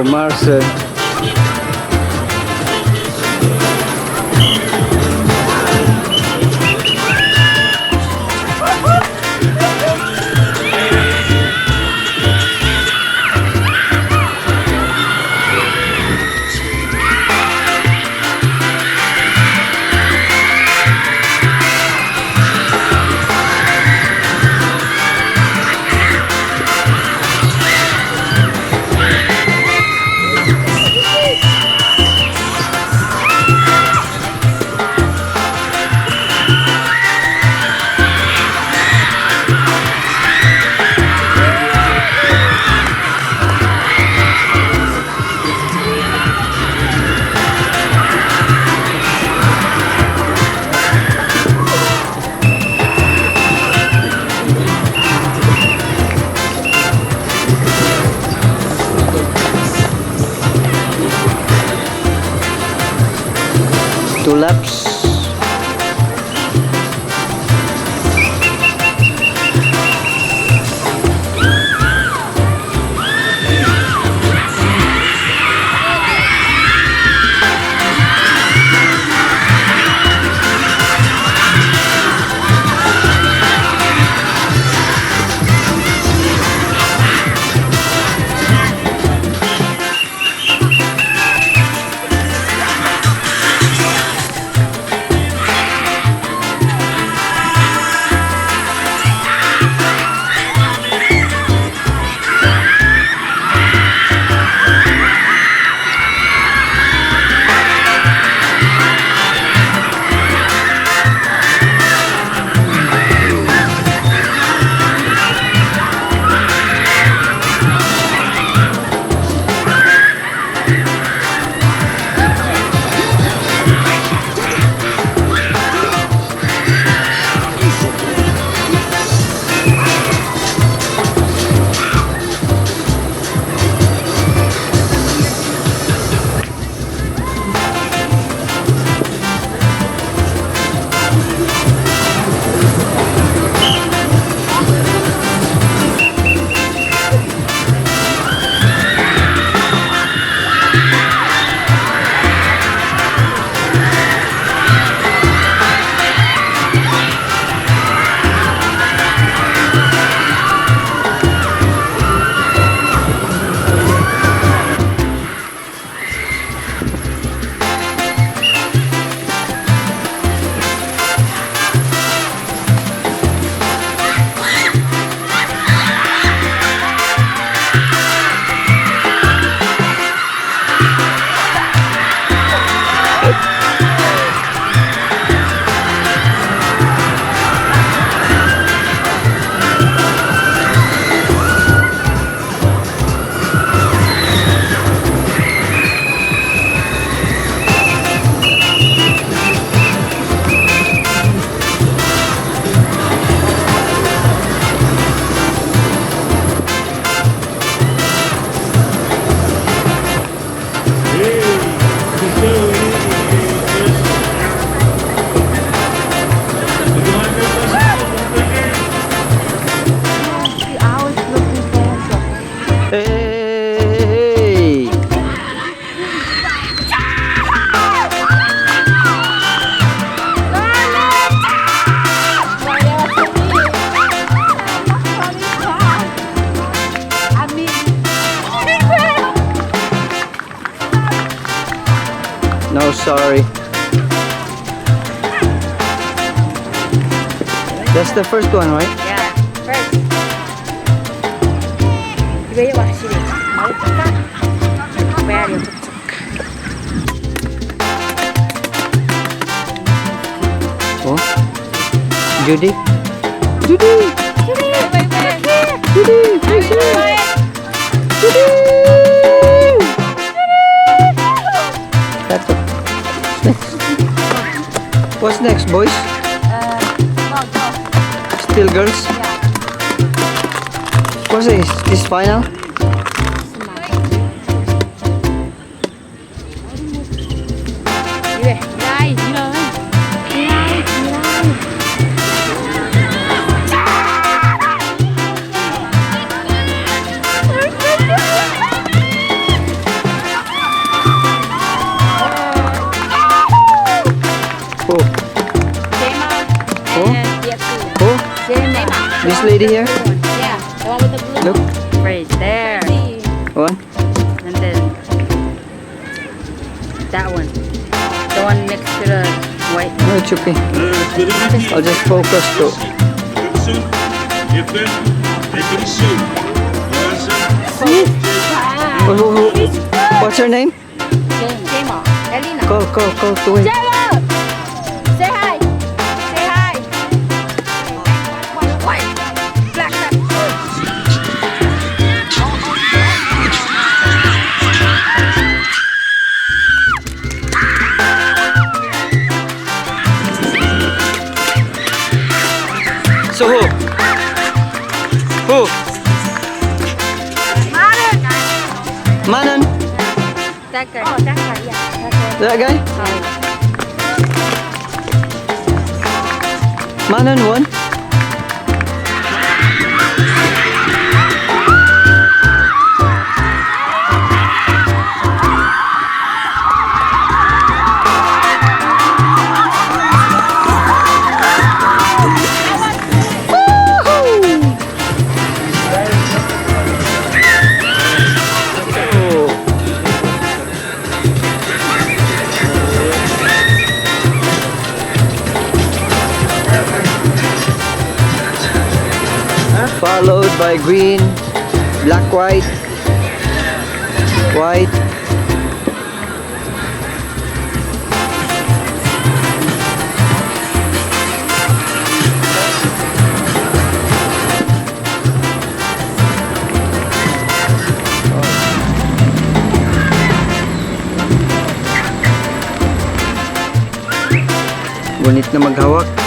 for Marcel. Two laps. Hey! No, sorry. That's the first one, right? Yeah, first. 이거 이거 확실히 맛있다. 매알이 촉촉. Oh, Judy? Judy! Judy! Judy! That's it. What's next, boys? Still girls? Yeah. What's this? This final? 이래. 라이. lady here? Yeah, the one with the blue. Look. Right there. One. And then that one. The one next to the white. No, it's okay. I'll just focus to. What's her name? Jema. Elena. Call to him. Jema! Say hi. Say hi. White. Black. So who? Who? Manan? That guy. Oh, that guy, yeah. That guy? Manan one? Followed by green, black, white, white. Gunit na maghawak.